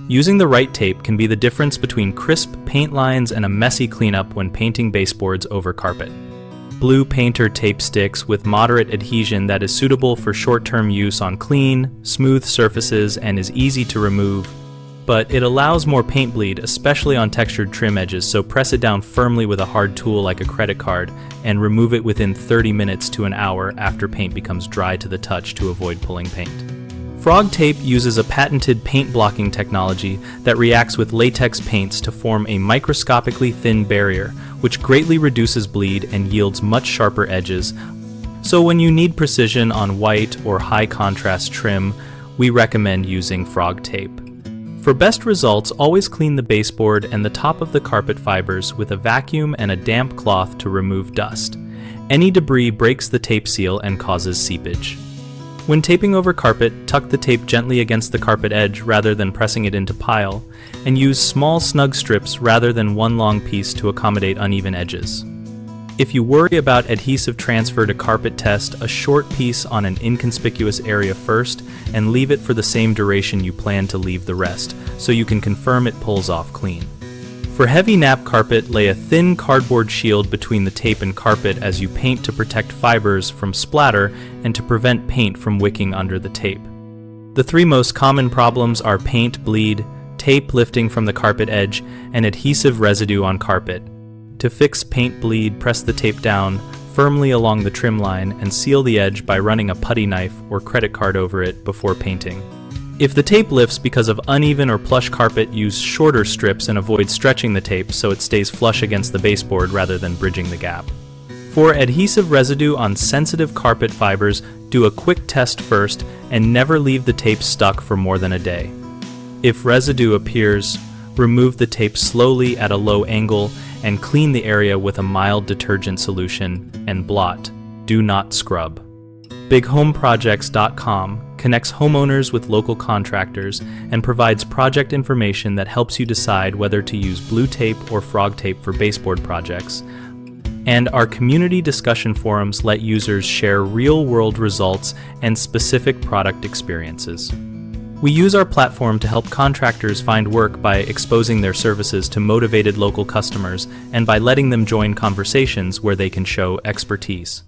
Using the right tape can be the difference between crisp paint lines and a messy cleanup when painting baseboards over carpet. Blue painter tape sticks with moderate adhesion that is suitable for short-term use on clean, smooth surfaces and is easy to remove, but it allows more paint bleed, especially on textured trim edges, so press it down firmly with a hard tool like a credit card and remove it within 30 minutes to an hour after paint becomes dry to the touch to avoid pulling paint. Frog tape uses a patented paint blocking technology that reacts with latex paints to form a microscopically thin barrier, which greatly reduces bleed and yields much sharper edges. So when you need precision on white or high contrast trim, we recommend using frog tape. For best results, always clean the baseboard and the top of the carpet fibers with a vacuum and a damp cloth to remove dust. Any debris breaks the tape seal and causes seepage. When taping over carpet, tuck the tape gently against the carpet edge rather than pressing it into pile, and use small snug strips rather than one long piece to accommodate uneven edges. If you worry about adhesive transfer to carpet, test a short piece on an inconspicuous area first and leave it for the same duration you plan to leave the rest, so you can confirm it pulls off clean. For heavy nap carpet, lay a thin cardboard shield between the tape and carpet as you paint to protect fibers from splatter and to prevent paint from wicking under the tape. The three most common problems are paint bleed, tape lifting from the carpet edge, and adhesive residue on carpet. To fix paint bleed, press the tape down firmly along the trim line and seal the edge by running a putty knife or credit card over it before painting. If the tape lifts because of uneven or plush carpet, use shorter strips and avoid stretching the tape so it stays flush against the baseboard rather than bridging the gap. For adhesive residue on sensitive carpet fibers, do a quick test first and never leave the tape stuck for more than a day. If residue appears, remove the tape slowly at a low angle and clean the area with a mild detergent solution and blot. Do not scrub. BigHomeProjects.com connects homeowners with local contractors and provides project information that helps you decide whether to use blue tape or frog tape for baseboard projects. And our community discussion forums let users share real-world results and specific product experiences. We use our platform to help contractors find work by exposing their services to motivated local customers and by letting them join conversations where they can show expertise.